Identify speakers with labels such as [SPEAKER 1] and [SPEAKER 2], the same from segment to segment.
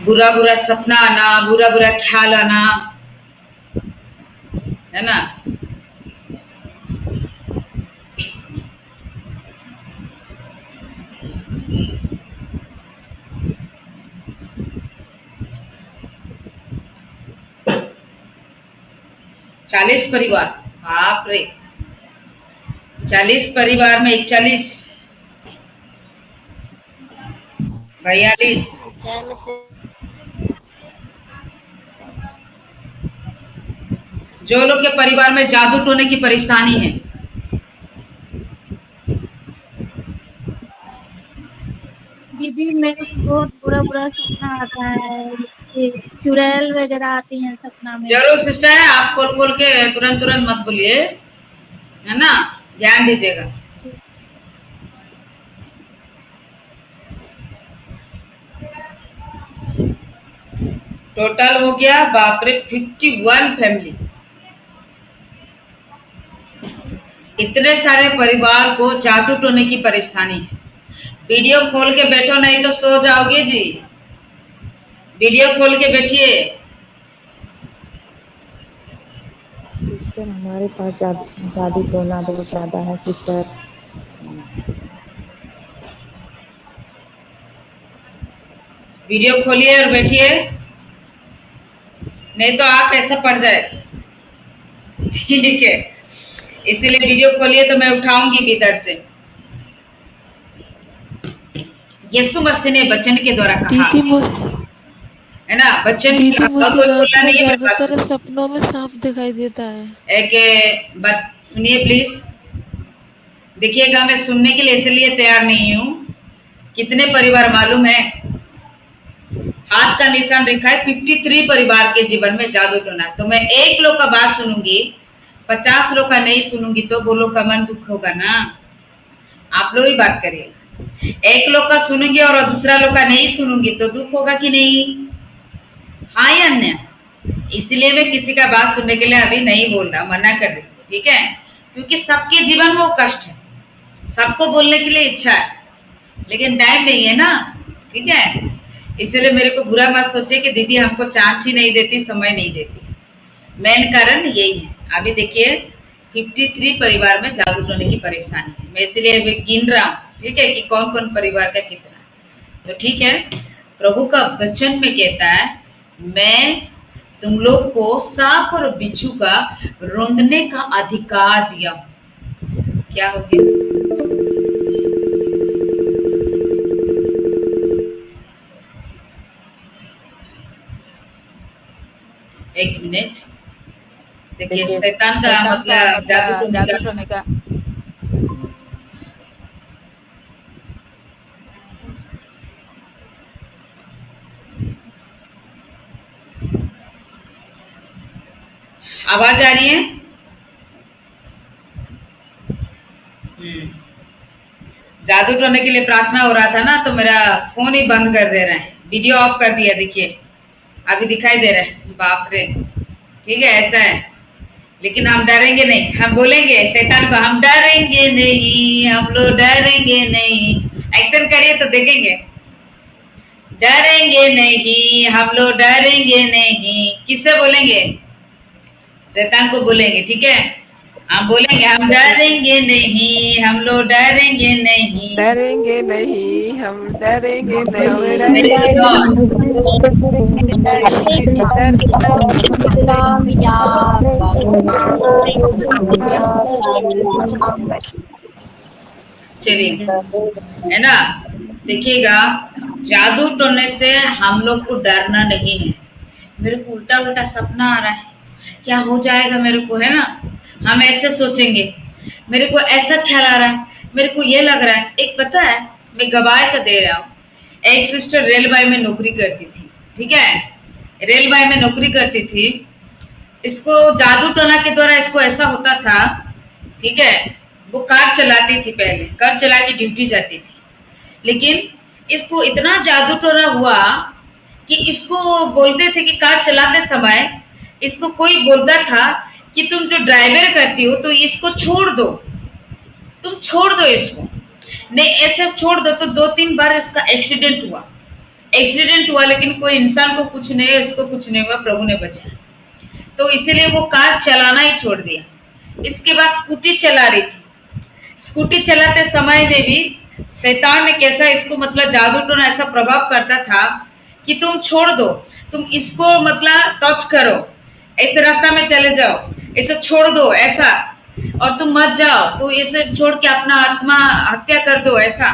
[SPEAKER 1] बुरा बुरा सपना आना, बुरा बुरा ख्याल आना, है ना। 40 परिवार, बाप रे, 40 परिवार में 41, 42, जो लोग के परिवार में जादू टोने की परेशानी है,
[SPEAKER 2] दीदी मेरे को बहुत बुरा बुरा सपना आता है, ये चुड़ैल वगैरह आती हैं सपना में।
[SPEAKER 1] जरूर सिस्टर, आप खोल खोल के तुरंत तुरंत मत बोलिए, है ना, ध्यान दीजिएगा। टोटल हो गया बाप रे 51 फैमिली। इतने सारे परिवार को जादू टोने की परेशानी है। वीडियो खोल के बैठो, नहीं तो सो जाओगे जी। वीडियो खोल के बैठिए।
[SPEAKER 3] सिस्टर हमारे पास जादू टोना बहुत ज्यादा है सिस्टर।
[SPEAKER 1] वीडियो खोलिए और बैठिए, नहीं तो आप ऐसा पड़ जाए। ठीक है, इसीलिए वीडियो खोलिए तो मैं उठाऊंगी भी इधर से। यीशु मसीह ने वचन के द्वारा कहा, है ना, वचन
[SPEAKER 4] दीदी मुझे
[SPEAKER 1] कोई
[SPEAKER 4] रात
[SPEAKER 1] बोलना
[SPEAKER 4] में
[SPEAKER 1] नहीं है, मेरे पास
[SPEAKER 4] ज्यादातर सपनों में सांप दिखाई देता है।
[SPEAKER 1] एक बात सुनिए प्लीज, देखिएगा, मैं सुनने के लिए इसलिए तैयार नहीं हूँ। कितने परिवार मालूम है, हाथ का निशान लिखा है 53 परिवार के जीवन में जादू टोना। तो मैं एक लोग का बात सुनूंगी, 50 लोग का नहीं सुनूंगी, तो वो लोग का मन दुख होगा ना। आप लोग ही बात करिएगा। एक लोग का सुनूंगी और दूसरा लोग का नहीं सुनूंगी तो दुख होगा कि नहीं, हाँ या अन्य। इसलिए मैं किसी का बात सुनने के लिए अभी नहीं बोल रहा, मना कर रही हूँ, ठीक है, क्योंकि सबके जीवन में वो कष्ट है, सबको बोलने के लिए इच्छा है, लेकिन टाइम नहीं है ना, ठीक है। इसलिए मेरे को बुरा मत सोचे कि दीदी हमको चांस ही नहीं देती, समय नहीं देती। मेन कारण यही है। अभी देखिए 53 परिवार में जादू टोने की परेशानी है। मैं इसलिए अभी गिन रहा हूँ, ठीक है, कि कौन कौन परिवार का कितना। तो ठीक है, प्रभु का वचन में कहता है, मैं तुम लोग को सांप और बिच्छू का रोंदने का अधिकार दिया हूं। क्या हो गया? एक मिनट, देखिए शैतान का मतलब जादू टोने का आवाज आ रही है? जादू टोने के लिए प्रार्थना हो रहा था ना, तो मेरा फोन ही बंद कर दे रहे हैं, वीडियो ऑफ कर दिया। देखिए अभी दिखाई दे रहा है, बाप रे, ठीक है, ऐसा है। लेकिन हम डरेंगे नहीं, हम बोलेंगे शैतान को, हम डरेंगे नहीं, हम लोग डरेंगे नहीं। एक्शन करिए तो देखेंगे, डरेंगे नहीं, हम लोग डरेंगे नहीं। किससे बोलेंगे? शैतान को बोलेंगे, ठीक है। हम बोलेंगे, हम डरेंगे नहीं, हम लोग डरेंगे नहीं,
[SPEAKER 4] डरेंगे नहीं, हम डरेंगे
[SPEAKER 1] नहीं
[SPEAKER 4] नहीं।
[SPEAKER 1] चलिए, है ना। देखिएगा, जादू टोने से हम लोग को डरना नहीं है। मेरे को उल्टा उल्टा सपना आ रहा है, क्या हो जाएगा मेरे को, है ना, हम ऐसे सोचेंगे। मेरे को ऐसा ख्याल आ रहा है, मेरे को ये लग रहा है। एक पता है, मैं गवाह का दे रहा हूँ। एक सिस्टर रेलवे में नौकरी करती थी, ठीक है, रेलवे में नौकरी करती थी। इसको जादू टोना के द्वारा इसको ऐसा होता था, ठीक है, वो कार चलाती थी, पहले कार चला के ड्यूटी जाती थी। लेकिन इसको इतना जादू टोना हुआ कि इसको बोलते थे कि कार चलाते समय इसको कोई बोलता था कि तुम जो ड्राइवर करती हो तो इसको छोड़ दो, तुम छोड़ दो इसको, नहीं ऐसे छोड़ दो। तो 2-3 बार इसका एक्सीडेंट हुआ, एक्सीडेंट हुआ लेकिन कोई इंसान को कुछ नहीं, उसको कुछ नहीं हुआ, प्रभु ने बचाया। तो इसीलिए वो कार चलाना ही छोड़ दिया। इसके बाद स्कूटी चला रही थी। स्कूटी चलाते समय में भी शैतान ने कैसा इसको मतलब जादू टोना ऐसा प्रभाव करता था कि तुम छोड़ दो, तुम इसको मतलब टच करो, ऐसे रास्ता में चले जाओ, इसे छोड़ दो ऐसा, और तुम मत जाओ, तो इसे छोड़ के अपना आत्मा हत्या कर दो, ऐसा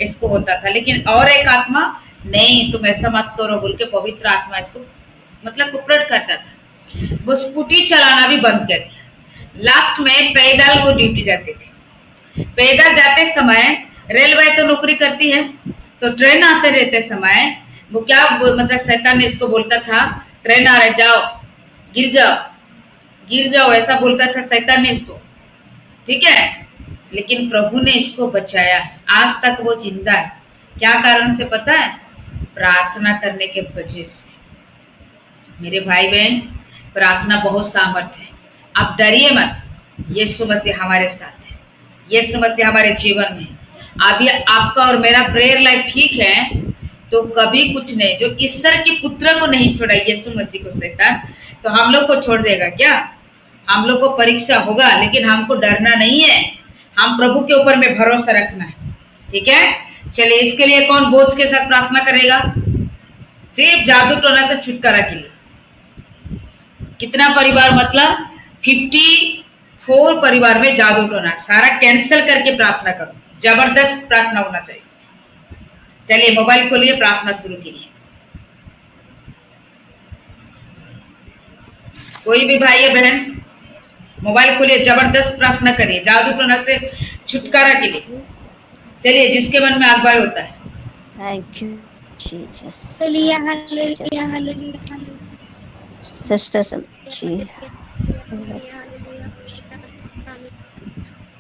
[SPEAKER 1] इसको होता था। लेकिन और एक आत्मा नहीं, तुम ऐसा मत करो बोल के पवित्र आत्मा इसको मतलब कुपरट करता था। वो स्कूटी चलाना भी बंद कर दिया। लास्ट में पैदल वो ड्यूटी जाते थे। पैदल जाते समय, रेलवे तो नौकरी करती है, तो ट्रेन आते रहते समय वो क्या मतलब शैतान ने इसको बोलता था, ट्रेन आ रहे, जाओ, गिर जाओ, गिर जाओ, ऐसा बोलता था शैतान ने इसको, ठीक है। लेकिन प्रभु ने इसको बचाया, आज तक वो जिंदा है। क्या कारण से पता है? प्रार्थना करने के वजह से। मेरे भाई बहन, प्रार्थना बहुत सामर्थ्य है। आप डरिए मत, यीशु मसीह हमारे साथ है, यीशु मसीह हमारे जीवन में। अभी आपका और मेरा प्रेयर लाइफ ठीक है तो कभी कुछ नहीं। जो ईश्वर के पुत्र को नहीं छोड़ा यीशु मसीह को शैतान, तो हम लोग को छोड़ देगा क्या? हम लोग को परीक्षा होगा, लेकिन हमको डरना नहीं है, हम प्रभु के ऊपर में भरोसा रखना है, ठीक है। चलिए, इसके लिए कौन बोझ के साथ प्रार्थना करेगा? सिर्फ जादू टोना से छुटकारा के लिए। कितना परिवार मतलब 54 परिवार में जादू टोना, सारा कैंसिल करके प्रार्थना करो। जबरदस्त प्रार्थना होना चाहिए। चलिए, मोबाइल खोलिए, प्रार्थना शुरू कीजिए। कोई भी भाई या बहन मोबाइल खोलिए, जबरदस्त प्रार्थना करिए जादू टोना से छुटकारा के लिए। चलिए, जिसके मन में आग बाय होता है।
[SPEAKER 5] Thank you Jesus.
[SPEAKER 2] Hallelujah hallelujah hallelujah
[SPEAKER 5] sister ji,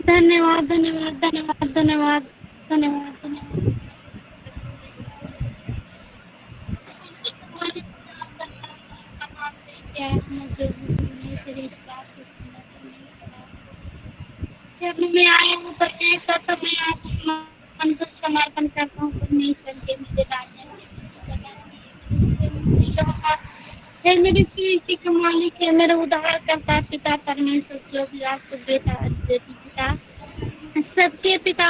[SPEAKER 2] धन्यवाद धन्यवाद धन्यवाद धन्यवाद धन्यवाद धन्यवाद। जब मैं आया हूँ परमेश्वर, तो मैं आपको मन को समर्पण करता हूँ परमेश्वर के मुझे हे मेरी सृष्टि के मालिक है, मेरा उद्धार करता पिता परमेश्वर, जो भी आपको बेटा बेटी पिता सबके पिता,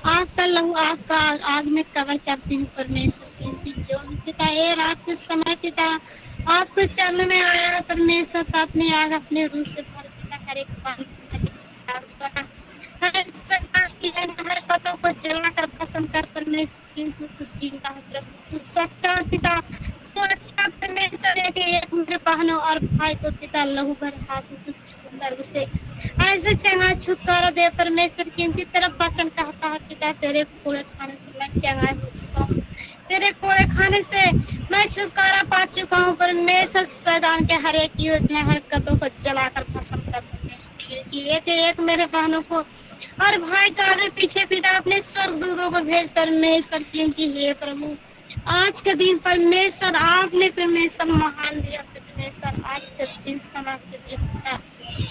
[SPEAKER 2] आपका लहू आपका आग में कवर करती हूँ परमेश्वर की जो पिता ये रात के समय पिता आपको चरण में आया परमेश्वर, तो अपने आग अपने रूप से भर पिता हर एक हर पतों को जला कर पसंद कर परमेश्वर पिता तो अच्छा परमेश्वर है कि एक मेरे बहनों और भाई को पिता लहू भर हाथ से ऐसे चंगा छुटकारा दे परमेश्वर की इनकी तरफ वचन कहता है पिता, तेरे कोड़े खाने से मैं चंगा हो चुका हूँ, तेरे कोड़े खाने से मैं छुटकारा पा चुका हूँ परमेश्वर। शैतान के हर एक योजना हरकतों को जलाकर पसंद कर परमेश्वर की एक मेरे बहनों को और भाई का आगे पीछे पिता अपने स्वर्गदूतों को भेज परमेश्वर की इनकी हे प्रभु आज के दिन परमेश्वर आपने परमेश्वर महान दिया परमेश्वर, आज के दिन समाप्त दिया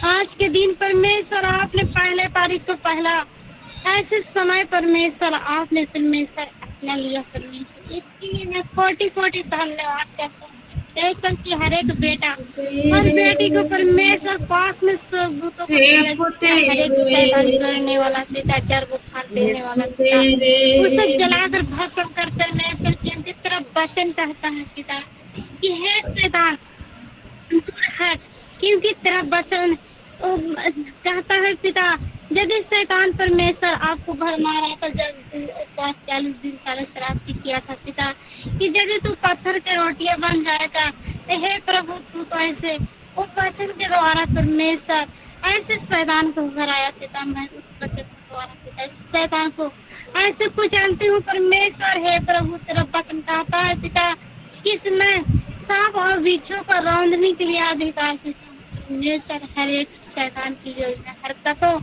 [SPEAKER 2] आज के दिन परमेश्वर आपने पहले तारीख को पहला ऐसे समय परमेश्वर आपने परमेश्वर अपना लिया परमेश्वर, इसके लिए मैं 40 धन्यवाद करता हूँ। जैसा कि हर एक बेटा हर बेटी को परमेश्वर पास में करने वाला पिता, जड़ बुखार देने वाला पिता, उसे जलाकर भस्म कर परमेश्वर की तरफ वचन कहता है पिता कि हे शैतान क्योंकि तेरा वचन कहता है पिता, यदि शैतान परमेश्वर आपको भर मारा तो जब 40 दिन पहले शराब की किया था पिता कि यदि तू पत्थर के रोटियां बन जाएगा, तो हे प्रभु तू तो ऐसे उस वचन के द्वारा परमेश्वर ऐसे शैतान को हराया पिता। मैं उस वचन के द्वारा पिता शैतान को ऐसे कुछ जानती हूँ परमेश्वर। हे प्रभु तेरा वचन कहता है पिता कि इसमें सांप और बिच्छू को रौंदने के लिए अधिकार परमेश्वर हर एक शैतान की योजना हरकतों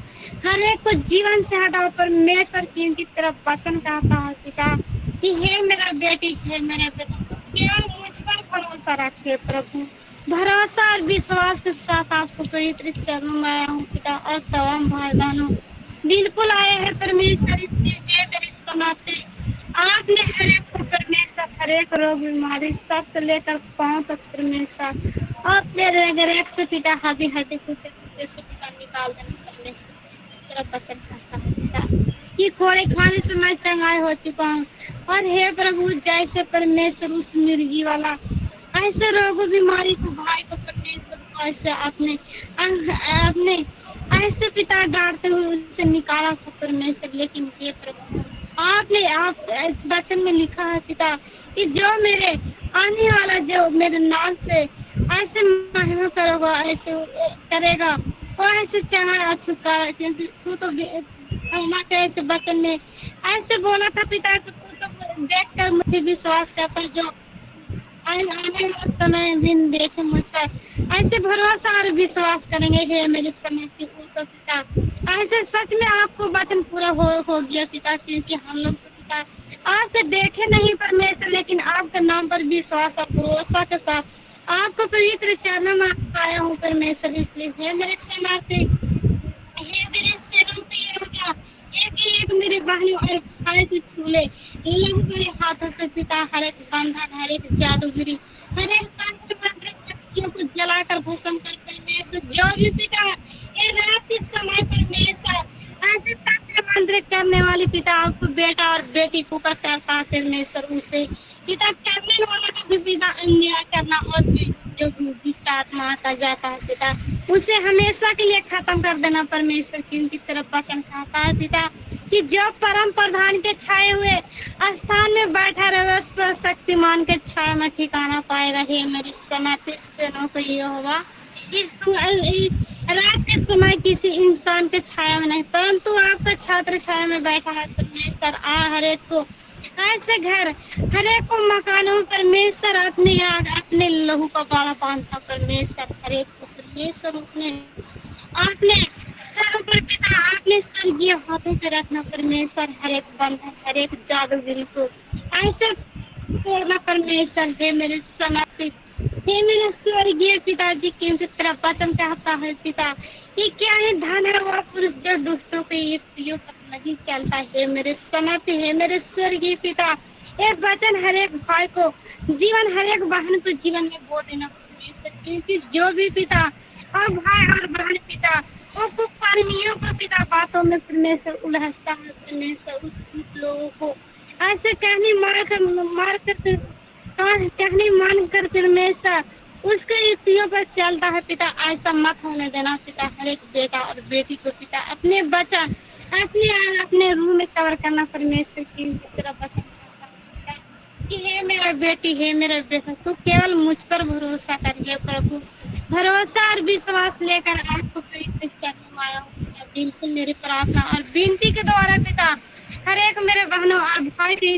[SPEAKER 2] हर एक को जीवन से हटाओ परमेश्वर की इनकी तरफ वचन कहता है पिता कि हे मेरा बेटी है मेरे बेटा केवल मुझ पर भरोसा रखे प्रभु, भरोसा और विश्वास के साथ आपको पवित्र चरणों में आया हूँ पिता और तमाम भाई बहनों बिल्कुल आए हैं परमेश्वर। इसलिए मेरे समाप्ति आपने हर एक को परमेश्वर हर एक रोग बीमारी सब से लेकर पाँव तक परमेश्वर और तेरे रेख से पिता हड्डी हड्डी टूटे टूटे से पिता निकाल देना परमेश्वर तेरा वचन कहता है पिता कि खोड़े खाने से मैं चंगाई हो चुका हूँ। और हे प्रभु जैसे परमेश्वर उस मिर्गी वाला ऐसे रोग बीमारी को भाई को परमेश्वर को ऐसे अपने ऐसे पिता डांटते हुए उससे निकाला था परमेश्वर। लेकिन हे प्रभु आपने आप इस वचन में लिखा है पिता कि जो मेरे आने वाला जो मेरे नाम से ऐसे महिमा करेगा ऐसे करेगा वो ऐसे चढ़ा छुटकारा क्योंकि तू तो ऐसे वचन में ऐसे बोला था पिता कि तू तो देख कर मुझे विश्वास कर पर जो आने वाला समय दिन देखे मुझ पर ऐसे भरोसा और विश्वास करेंगे हे मेरे समय की तो पिता ऐसे सच में आपको वचन पूरा हो गया पिता क्योंकि हम लोग तो पिता आज से देखे नहीं परमेश्वर लेकिन आपके नाम पर विश्वास और भरोसा के साथ आपको पवित्र चरणों में आया हूँ परमेश्वर। इसलिए हे मेरे क्षमा से हे मेरे चरणों पे ये हो गया एक मेरे बहनों और भाई से छूले लहू मेरे हाथों से पिता हर एक बंधन हर एक जादूगिरी हर एक शक्तियों को जलाकर भूषण कर परमेश्वर जो भी पिता ये रात इस समय परमेश्वर ऐसे तथ्य मंत्रित करने वाली पिता आपको बेटा और बेटी को करता है परमेश्वर उसे पिता करने वाला का भी पिता अन्याय करना और जो दुष्ट आत्मा आता जाता है पिता उसे हमेशा के लिए खत्म कर देना परमेश्वर की उनकी तरफ वचन कहता है पिता कि जो परम प्रधान के छाए हुए स्थान में बैठा रहे शक्तिमान के छाया में ठिकाना पाएगा। हे मेरे समय क्रिश्चियनों को ये होगा इस रात के समय किसी इंसान के छाया में नहीं परंतु आपका छात्र छाया में बैठा है परमेश्वर हर एक को ऐसे घर हर एक को मकानों में परमेश्वर अपने अपने लहू का बाला बांधा परमेश्वर हर एक को परमेश्वर आपने सर पर पिता आपने स्वर्गीय हाथों से रखना परमेश्वर हर एक बंधन हर एक जादूगिरी को ऐसे तोड़ना परमेश्वर हे मेरे समर्पित हे मेरे स्वर्गीय पिताजी क्योंकि तेरा वचन चाहता है पिता ये क्या है धन है वो पुरुष जो दुष्टों के युक्तियों पर नहीं चलता है मेरे समर्पित है मेरे स्वर्गीय पिता एक वचन हर एक भाई को जीवन हर एक बहन को जीवन में बो देना परमेश्वर क्योंकि जो भी पिता और भाई और बहन पिता और कर्मियों को पिता बातों में परमेश्वर उलझता है परमेश्वर उस लोगों को ऐसे कहने मार कर परमेश्वर उसके युक्तियों पर चलता है पिता ऐसा मत होने देना पिता हर एक बेटा और बेटी को पिता अपने बच्चा अपने रूम में कवर करना परमेश्वर की तरफ बचा कि हे मेरा बेटी हे मेरा बेटा तू केवल मुझ पर भरोसा करिए प्रभु भरोसा और विश्वास लेकर आपको पवित्र चरणों में आया हूँ बिल्कुल मेरी प्रार्थना और विनती के द्वारा पिता हर एक मेरे बहनों और भाई की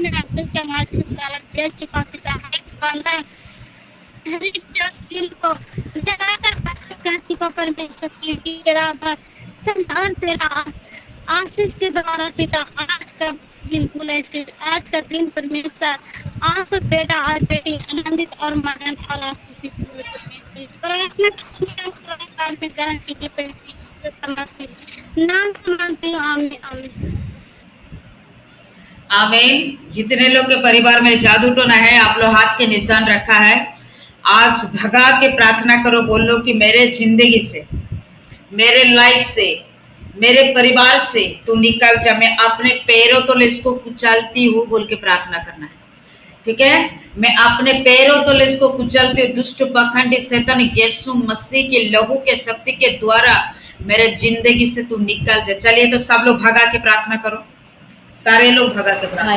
[SPEAKER 2] में ऐसे चंगा छुटकारा दे चुका पिता हर एक बंदा हर एक दिल को जगाकर कर चुका परमेश्वर की तेरा और तेरा आशीष के द्वारा पिता आज का बिल्कुल ऐसे आज का दिन परमेश्वर आप बेटा और बेटी आनंदित और मगन और आशीषित हुए परमेश्वर प्रार्थना में ग्रहण कीजिए पवित्र समर्पित नाम से मांगती हूँ आमीन आमीन
[SPEAKER 1] आमीन। जितने लोग के परिवार में जादू टोना है आप लोग हाथ के निशान रखा है आज भगा के प्रार्थना करो बोलो कि मेरे जिंदगी से मेरे लाइफ से मेरे परिवार से तू निकल जा मैं अपने पैरों तो इसको कुचलती हूँ बोल के प्रार्थना करना है ठीक है। मैं अपने पैरों तो इसको कुचलती हूँ दुष्ट पखंडी शैतान यीशु मसीह के लहू के शक्ति के द्वारा मेरे जिंदगी से तू निकल जा। चलिए तो सब लोग भगा के प्रार्थना करो सारे लोग भगा के प्रार्थना